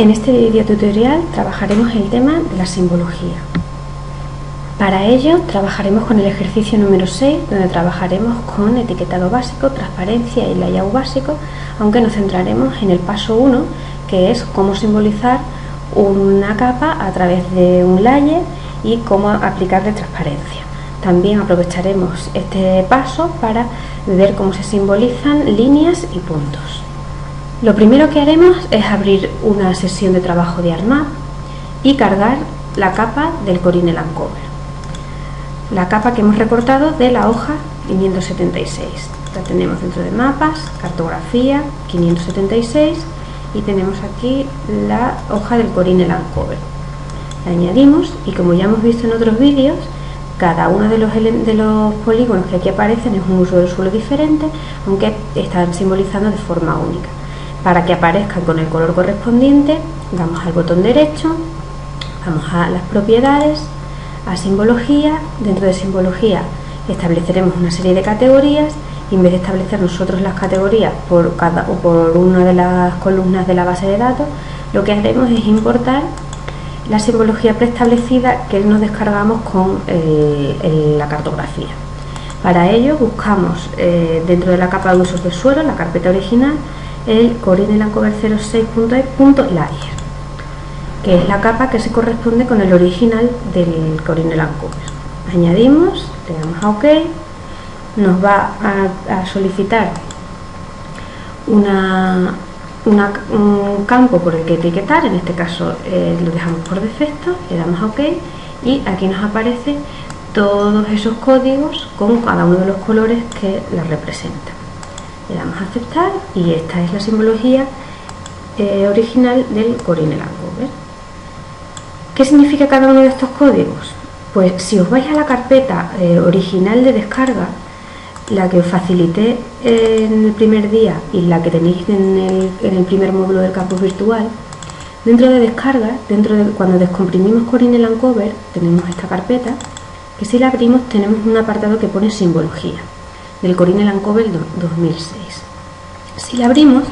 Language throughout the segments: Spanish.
En este vídeo tutorial trabajaremos el tema de la simbología. Para ello trabajaremos con el ejercicio número 6, donde trabajaremos con etiquetado básico, transparencia y layout básico, aunque nos centraremos en el paso 1, que es cómo simbolizar una capa a través de un layer y cómo aplicarle transparencia. También aprovecharemos este paso para ver cómo se simbolizan líneas y puntos. Lo primero que haremos es abrir una sesión de trabajo de ArtMap y cargar la capa del Corine-Land Cover. La capa que hemos recortado de la hoja 576. La tenemos dentro de mapas, cartografía 576 y tenemos aquí la hoja del Corine-Land Cover. La añadimos y, como ya hemos visto en otros vídeos, cada uno de los polígonos que aquí aparecen es un uso del suelo diferente, aunque están simbolizando de forma única. Para que aparezcan con el color correspondiente, damos al botón derecho, vamos a las propiedades, a simbología. Dentro de simbología estableceremos una serie de categorías y, en vez de establecer nosotros las categorías por una de las columnas de la base de datos, lo que haremos es importar la simbología preestablecida que nos descargamos con la cartografía. Para ello buscamos dentro de la capa de usos del suelo, la carpeta original, el Corine-Land Cover 06.e.layer, que es la capa que se corresponde con el original del Corine-Land Cover. Añadimos, le damos a OK, nos va a solicitar un campo por el que etiquetar, en este caso lo dejamos por defecto, le damos a OK y aquí nos aparecen todos esos códigos con cada uno de los colores que la representan. Le damos a aceptar y esta es la simbología original del Corine-Land Cover. ¿Qué significa cada uno de estos códigos? Pues si os vais a la carpeta original de descarga, la que os facilité en el primer día y la que tenéis en el primer módulo del campus virtual, dentro de descarga, cuando descomprimimos Corine-Land Cover, tenemos esta carpeta que, si la abrimos, tenemos un apartado que pone simbología del Corine-Land Cover 2006. Si la abrimos,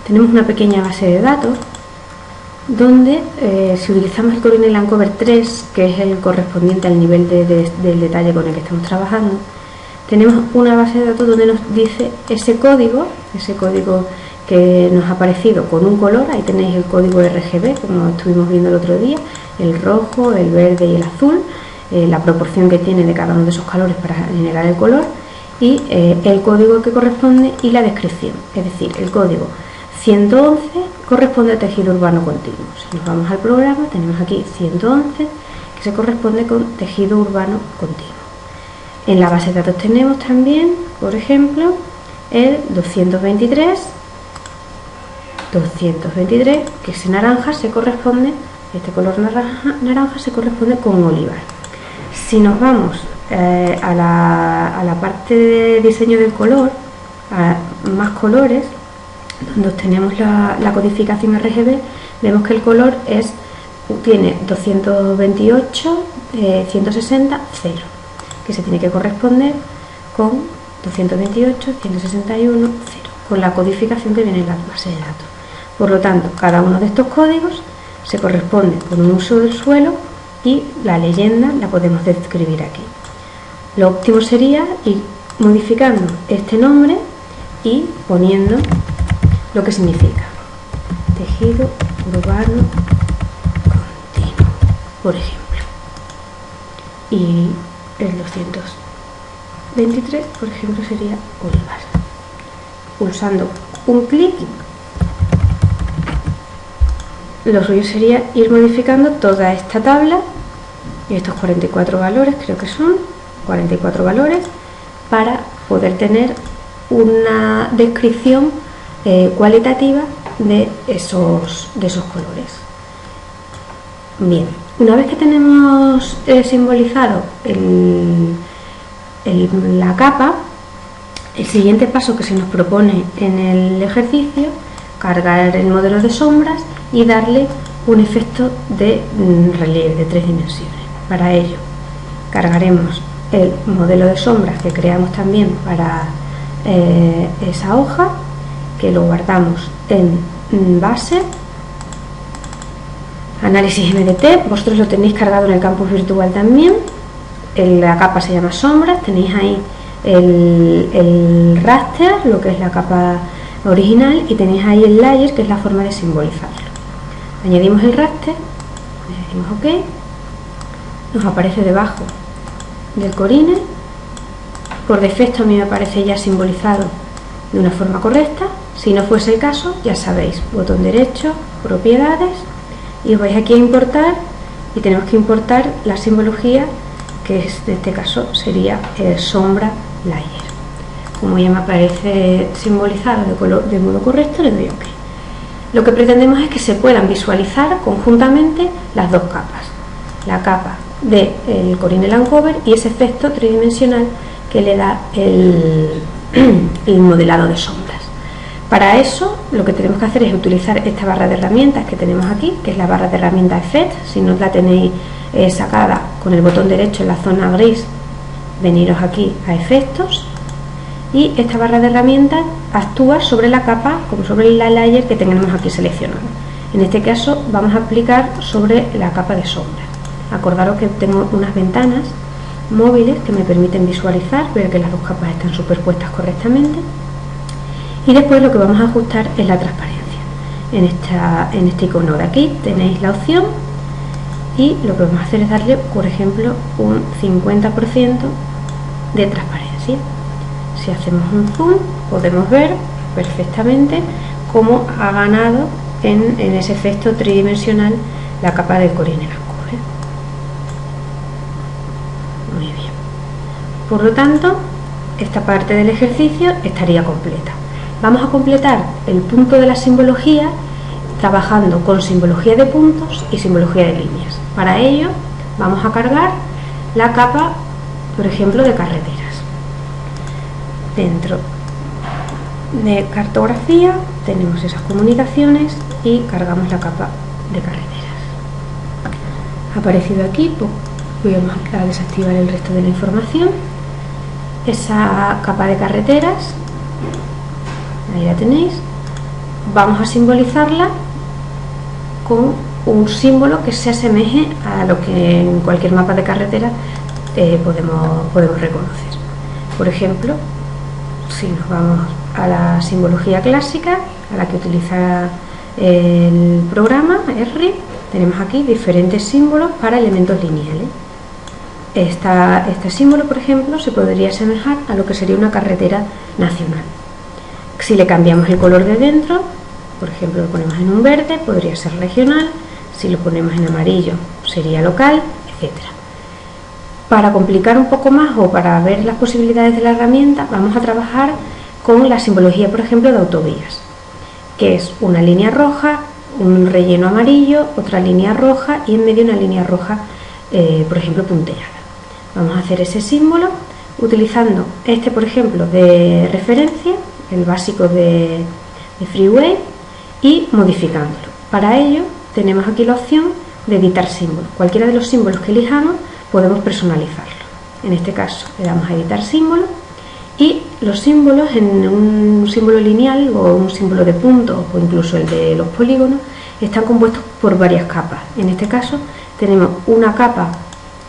tenemos una pequeña base de datos donde, si utilizamos el Corine-Land Cover 3, que es el correspondiente al nivel del detalle con el que estamos trabajando, tenemos una base de datos donde nos dice ese código que nos ha aparecido con un color. Ahí tenéis el código RGB, como estuvimos viendo el otro día, el rojo, el verde y el azul, la proporción que tiene de cada uno de esos colores para generar el color, y el código que corresponde y la descripción, es decir, el código 111 corresponde a tejido urbano continuo. Si nos vamos al programa, tenemos aquí 111 que se corresponde con tejido urbano continuo. En la base de datos tenemos también, por ejemplo, el 223, que ese naranja se corresponde, este color naranja se corresponde con olivar. Si nos vamos a la parte de diseño del color, a más colores, donde obtenemos la codificación RGB, vemos que el color tiene 228, 160, 0, que se tiene que corresponder con 228, 161, 0, con la codificación que viene en la base de datos. Por lo tanto, cada uno de estos códigos se corresponde con un uso del suelo y la leyenda la podemos describir aquí. Lo óptimo sería ir modificando este nombre y poniendo lo que significa tejido urbano continuo, por ejemplo. Y el 223, por ejemplo, sería olivar. Pulsando un clic, lo suyo sería ir modificando toda esta tabla y estos 44 valores, creo que son 44 valores, para poder tener una descripción cualitativa de esos colores. Bien, una vez que tenemos simbolizado la capa, el siguiente paso que se nos propone en el ejercicio, cargar el modelo de sombras y darle un efecto de relieve de 3 dimensiones. Para ello, cargaremos el modelo de sombras que creamos también para esa hoja, que lo guardamos en base Análisis MDT, vosotros lo tenéis cargado en el campus virtual también. La capa se llama sombras, tenéis ahí el raster, lo que es la capa original, y tenéis ahí el layer, que es la forma de simbolizarlo. Añadimos el raster, le decimos OK, nos aparece debajo del Corine. Por defecto a mí me aparece ya simbolizado de una forma correcta. Si no fuese el caso, ya sabéis, botón derecho, propiedades, y os vais aquí a importar, y tenemos que importar la simbología, que es, en este caso sería sombra layer. Como ya me aparece simbolizado de modo correcto, le doy OK. Lo que pretendemos es que se puedan visualizar conjuntamente las dos capas, la capa del Corine Landcover y ese efecto tridimensional que le da el modelado de sombras. Para eso lo que tenemos que hacer es utilizar esta barra de herramientas que tenemos aquí, que es la barra de herramientas Effect. Si no la tenéis sacada, con el botón derecho en la zona gris, veniros aquí a efectos, y esta barra de herramientas actúa sobre la capa como sobre la layer que tenemos aquí seleccionada. En este caso vamos a aplicar sobre la capa de sombra. Acordaros que tengo unas ventanas móviles que me permiten visualizar, ver que las dos capas están superpuestas correctamente, y después lo que vamos a ajustar es la transparencia. En este icono de aquí tenéis la opción, y lo que vamos a hacer es darle, por ejemplo, un 50% de transparencia. Si hacemos un zoom, podemos ver perfectamente cómo ha ganado en ese efecto tridimensional la capa del Corine Landcover. Muy bien. Por lo tanto, esta parte del ejercicio estaría completa. Vamos a completar el punto de la simbología trabajando con simbología de puntos y simbología de líneas. Para ello vamos a cargar la capa, por ejemplo, de carreteras. Dentro de cartografía tenemos esas comunicaciones y cargamos la capa de carreteras. Ha aparecido aquí, pues vamos a desactivar el resto de la información. Esa capa de carreteras, ahí la tenéis. Vamos a simbolizarla con un símbolo que se asemeje a lo que en cualquier mapa de carretera podemos reconocer. Por ejemplo, si nos vamos a la simbología clásica, a la que utiliza el programa R, tenemos aquí diferentes símbolos para elementos lineales. Este símbolo, por ejemplo, se podría asemejar a lo que sería una carretera nacional. Si le cambiamos el color de dentro, por ejemplo, lo ponemos en un verde, podría ser regional. Si lo ponemos en amarillo, sería local, etc. Para complicar un poco más o para ver las posibilidades de la herramienta, vamos a trabajar con la simbología, por ejemplo, de autovías, que es una línea roja, un relleno amarillo, otra línea roja y en medio una línea roja, por ejemplo, punteada. Vamos a hacer ese símbolo utilizando este, por ejemplo, de referencia, el básico de Freeway, y modificándolo. Para ello tenemos aquí la opción de editar símbolos. Cualquiera de los símbolos que elijamos podemos personalizarlo. En este caso le damos a editar símbolo, y los símbolos, en un símbolo lineal o un símbolo de puntos o incluso el de los polígonos, están compuestos por varias capas. En este caso tenemos una capa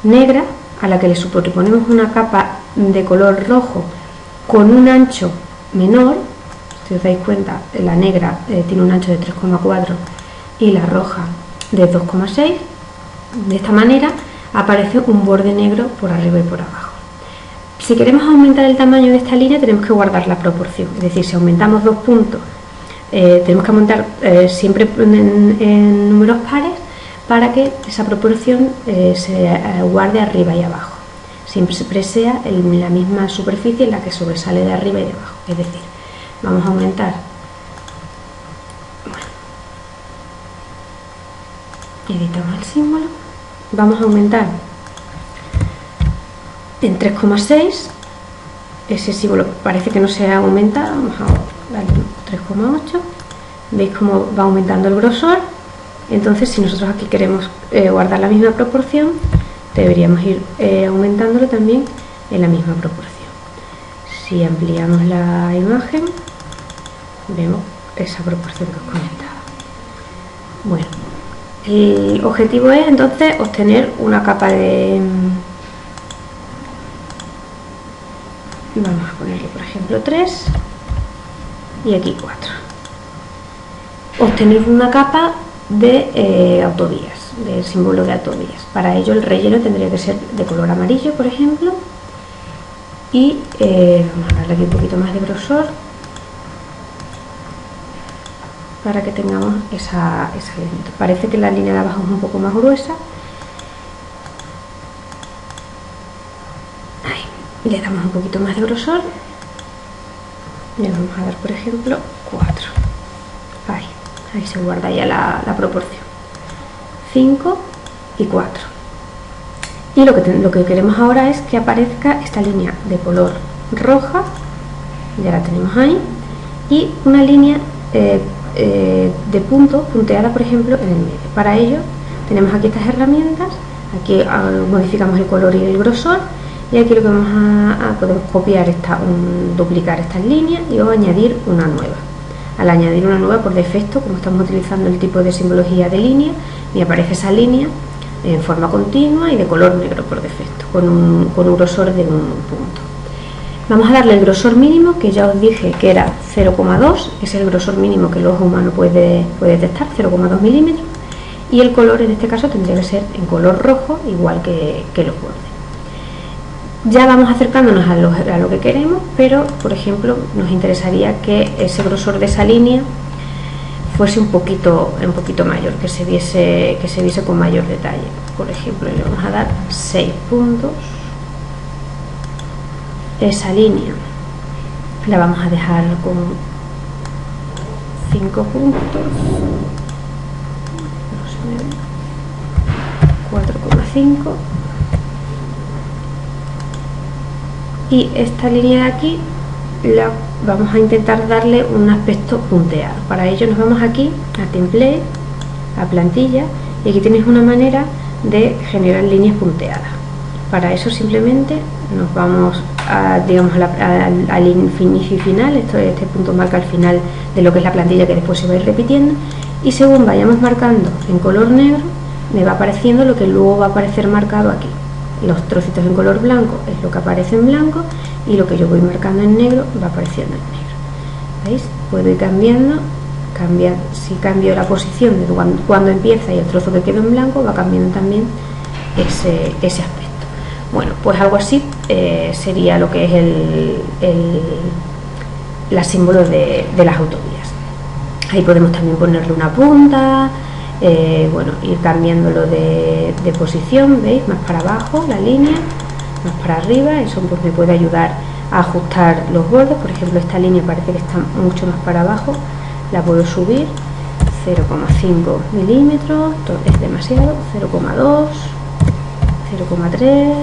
negra a la que le superponemos una capa de color rojo con un ancho menor. Si os dais cuenta, la negra tiene un ancho de 3,4 y la roja de 2,6. De esta manera aparece un borde negro por arriba y por abajo. Si queremos aumentar el tamaño de esta línea, tenemos que guardar la proporción. Es decir, si aumentamos 2 puntos, tenemos que aumentar siempre en números pares para que esa proporción se guarde arriba y abajo. Siempre sea en la misma superficie en la que sobresale de arriba y de abajo. Es decir, vamos a aumentar, editamos el símbolo, vamos a aumentar en 3,6, ese símbolo parece que no se ha aumentado, vamos a darle 3,8, veis cómo va aumentando el grosor. Entonces, si nosotros aquí queremos guardar la misma proporción, deberíamos ir aumentándolo también en la misma proporción. Si ampliamos la imagen, vemos esa proporción que os comentaba. Bueno, El objetivo es entonces obtener una capa de... Vamos a ponerle por ejemplo 3 y aquí 4. Obtener una capa de autovías, del símbolo de autovías. Para ello el relleno tendría que ser de color amarillo, por ejemplo, y vamos a darle aquí un poquito más de grosor para que tengamos esa línea. Parece que la línea de abajo es un poco más gruesa. Ahí, le damos un poquito más de grosor y le vamos a dar por ejemplo 4. Ahí se guarda ya la proporción. 5 y 4. Y lo que queremos ahora es que aparezca esta línea de color roja, ya la tenemos ahí, y una línea de punto punteada por ejemplo en el medio. Para ello tenemos aquí estas herramientas, aquí modificamos el color y el grosor, y aquí lo que podemos copiar duplicar estas líneas y añadir una nueva. Al añadir una nueva, por defecto, como estamos utilizando el tipo de simbología de línea, me aparece esa línea en forma continua y de color negro por defecto, con un grosor de un punto. Vamos a darle el grosor mínimo, que ya os dije que era 0,2, es el grosor mínimo que el ojo humano puede detectar, 0,2 milímetros, y el color en este caso tendría que ser en color rojo, igual que los bordes. Ya vamos acercándonos a lo que queremos, pero por ejemplo nos interesaría que ese grosor de esa línea fuese un poquito mayor, que se viese con mayor detalle. Por ejemplo, le vamos a dar 6 puntos. Esa línea la vamos a dejar con 5 puntos, 4,5, y esta línea de aquí la vamos a intentar darle un aspecto punteado. Para ello nos vamos aquí a template, a plantilla, y aquí tenéis una manera de generar líneas punteadas. Para eso simplemente nos vamos al inicio y final. Este punto marca el final de lo que es la plantilla, que después se va a ir repitiendo, y según vayamos marcando en color negro me va apareciendo lo que luego va a aparecer marcado aquí. Los trocitos en color blanco es lo que aparece en blanco, y lo que yo voy marcando en negro va apareciendo en negro. ¿Veis? Puedo ir cambiando, si cambio la posición de cuando empieza y el trozo que quedó en blanco, va cambiando también ese aspecto. Bueno, pues algo así sería lo que es la símbolo de las autovías. Ahí podemos también ponerle una punta, bueno, ir cambiándolo de posición, ¿veis? Más para abajo la línea, más para arriba. Eso pues me puede ayudar a ajustar los bordes. Por ejemplo, esta línea parece que está mucho más para abajo, la puedo subir 0,5 milímetros, es demasiado, 0,2, 0,3,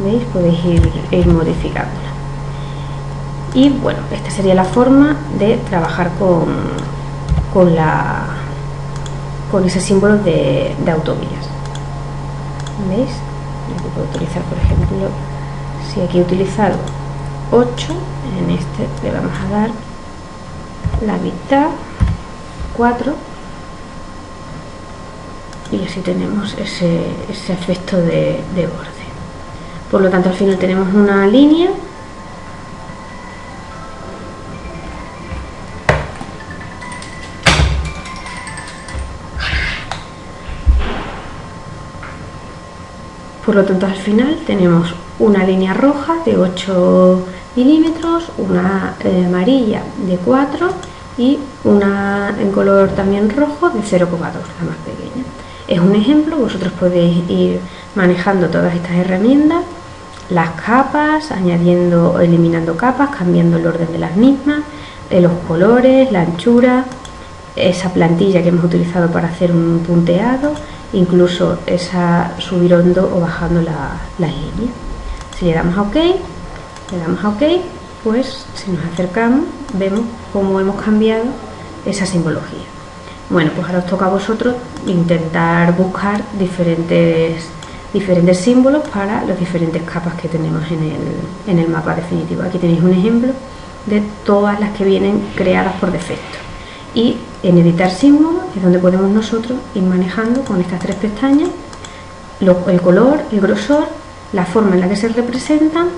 ¿veis? Podéis ir modificándola. Y bueno, esta sería la forma de trabajar con ese símbolo de autovías. ¿Veis? Aquí puedo utilizar, por ejemplo, si aquí he utilizado 8, en este le vamos a dar la mitad, 4, y así tenemos ese efecto de borde. Por lo tanto, al final tenemos una línea una línea roja de 8 milímetros, una amarilla de 4 y una en color también rojo de 0,2, la más pequeña. Es un ejemplo, vosotros podéis ir manejando todas estas herramientas, las capas, añadiendo o eliminando capas, cambiando el orden de las mismas, los colores, la anchura, esa plantilla que hemos utilizado para hacer un punteado, incluso subiendo o bajando las líneas. Si le damos a OK, pues si nos acercamos vemos cómo hemos cambiado esa simbología. Bueno, pues ahora os toca a vosotros intentar buscar diferentes símbolos para las diferentes capas que tenemos en el mapa definitivo. Aquí tenéis un ejemplo de todas las que vienen creadas por defecto. y en editar símbolos es donde podemos nosotros ir manejando con estas tres pestañas el color, el grosor, la forma en la que se representan,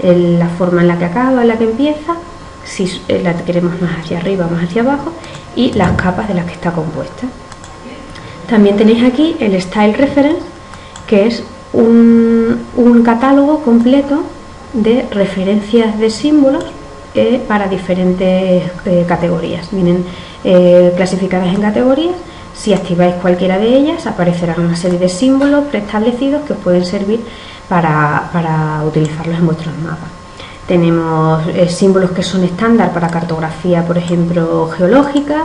la forma en la que acaba, en la que empieza, si la queremos más hacia arriba, más hacia abajo, y las capas de las que está compuesta. También tenéis aquí el Style Reference, que es un catálogo completo de referencias de símbolos para diferentes categorías. Vienen clasificadas en categorías. Si activáis cualquiera de ellas, aparecerán una serie de símbolos preestablecidos que os pueden servir para utilizarlos en vuestros mapas. Tenemos símbolos que son estándar para cartografía, por ejemplo, geológica,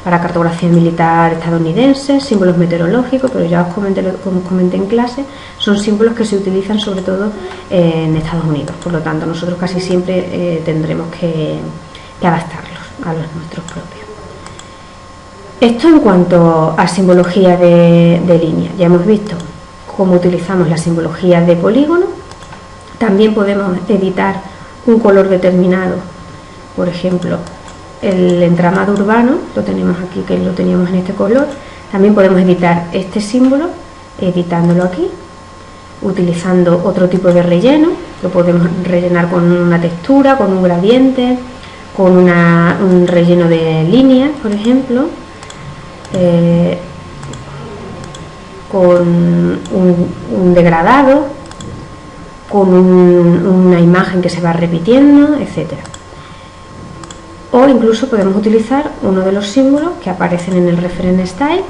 para cartografía militar estadounidense, símbolos meteorológicos, pero ya os comenté en clase, son símbolos que se utilizan sobre todo en Estados Unidos. Por lo tanto, nosotros casi siempre tendremos que adaptarlos a los nuestros propios. Esto en cuanto a simbología de línea. Ya hemos visto cómo utilizamos la simbología de polígono. También podemos editar un color determinado. Por ejemplo, el entramado urbano, lo tenemos aquí, que lo teníamos en este color. También podemos editar este símbolo, editándolo aquí, utilizando otro tipo de relleno. Lo podemos rellenar con una textura, con un gradiente, con un relleno de líneas, por ejemplo. Con un degradado, con una imagen que se va repitiendo, etcétera. O incluso podemos utilizar uno de los símbolos que aparecen en el Reference Style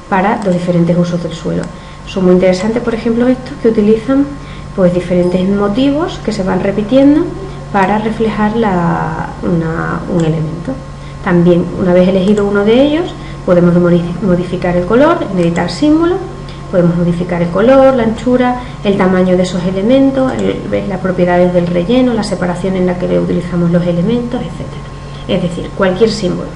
para los diferentes usos del suelo. Son muy interesantes, por ejemplo, estos que utilizan pues diferentes motivos que se van repitiendo para reflejar un elemento. También, una vez elegido uno de ellos, podemos modificar el color, en editar símbolos, podemos modificar el color, la anchura, el tamaño de esos elementos, las propiedades del relleno, la separación en la que utilizamos los elementos, etc. Es decir, cualquier símbolo,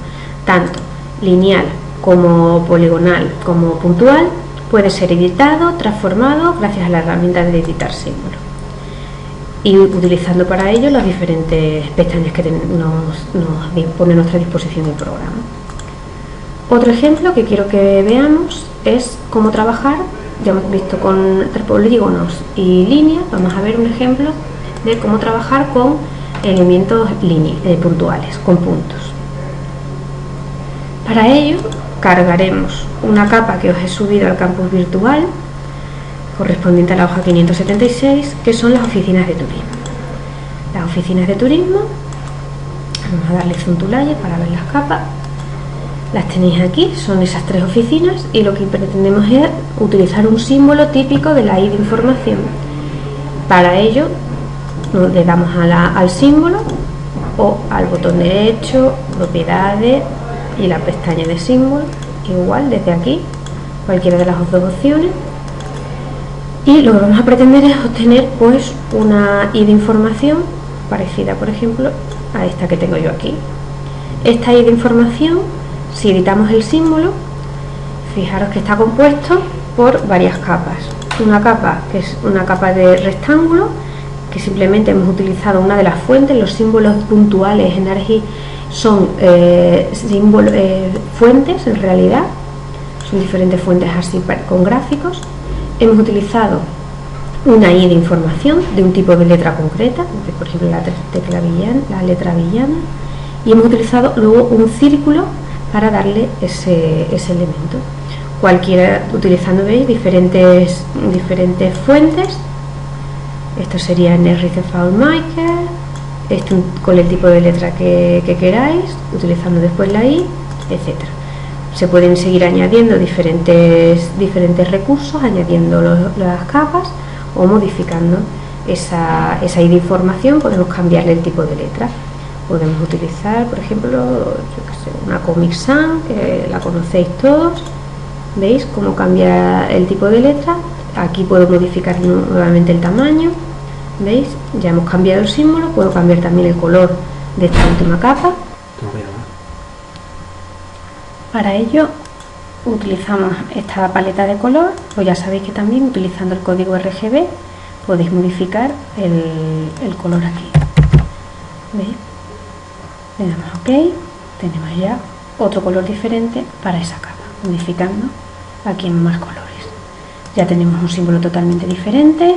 tanto lineal como poligonal como puntual, puede ser editado, transformado gracias a la herramienta de editar símbolos. Y utilizando para ello las diferentes pestañas que nos pone a nuestra disposición el programa. Otro ejemplo que quiero que veamos es cómo trabajar. Ya hemos visto con polígonos y líneas. Vamos a ver un ejemplo de cómo trabajar con elementos puntuales, con puntos. Para ello cargaremos una capa que os he subido al campus virtual correspondiente a la hoja 576, que son las oficinas de turismo. Las oficinas de turismo, vamos a darle zoom to layer para ver las capas. Las tenéis aquí, son esas tres oficinas, y lo que pretendemos es utilizar un símbolo típico de la I de información. Para ello le damos al símbolo o al botón derecho, propiedades y la pestaña de símbolo, igual desde aquí, cualquiera de las dos opciones. Y lo que vamos a pretender es obtener pues una I de información parecida, por ejemplo, a esta que tengo yo aquí. Esta I de información, si editamos el símbolo, fijaros que está compuesto por varias capas. Una capa que es una capa de rectángulo, que simplemente hemos utilizado una de las fuentes. Los símbolos puntuales en ARGIS son fuentes en realidad, son diferentes fuentes así con gráficos. Hemos utilizado una I de información de un tipo de letra concreta, por ejemplo la letra villana, y hemos utilizado luego un círculo para darle ese elemento. Cualquiera, utilizando, veis, diferentes fuentes. Esto sería NRC FileMaker, esto con el tipo de letra que queráis, utilizando después la I, etcétera. Se pueden seguir añadiendo diferentes recursos, añadiendo las capas o modificando esa I de información. Podemos cambiarle el tipo de letra. Podemos utilizar, por ejemplo, una Comic Sans, que la conocéis todos. ¿Veis cómo cambia el tipo de letra? Aquí puedo modificar nuevamente el tamaño. ¿Veis? Ya hemos cambiado el símbolo. Puedo cambiar también el color de esta última capa. Para ello utilizamos esta paleta de color, pues ya sabéis que también utilizando el código RGB podéis modificar el color aquí. ¿Veis? Le damos OK, tenemos ya otro color diferente para esa capa, modificando aquí en más colores. Ya tenemos un símbolo totalmente diferente.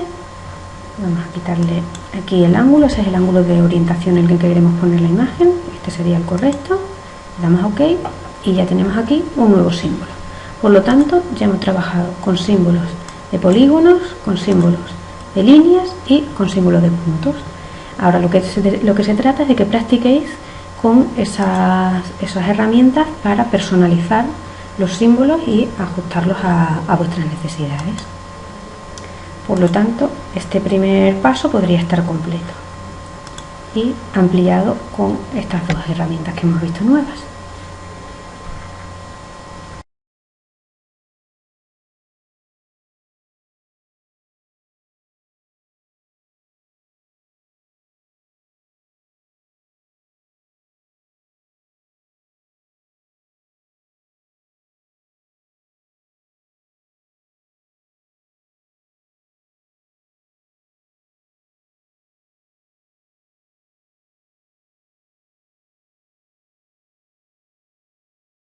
Vamos a quitarle aquí el ángulo, ese es el ángulo de orientación en el que queremos poner la imagen, este sería el correcto, le damos a OK y ya tenemos aquí un nuevo símbolo. Por lo tanto, ya hemos trabajado con símbolos de polígonos, con símbolos de líneas y con símbolos de puntos. Ahora lo que se trata es de que practiquéis con esas herramientas para personalizar los símbolos y ajustarlos a vuestras necesidades. Por lo tanto, este primer paso podría estar completo y ampliado con estas dos herramientas que hemos visto nuevas.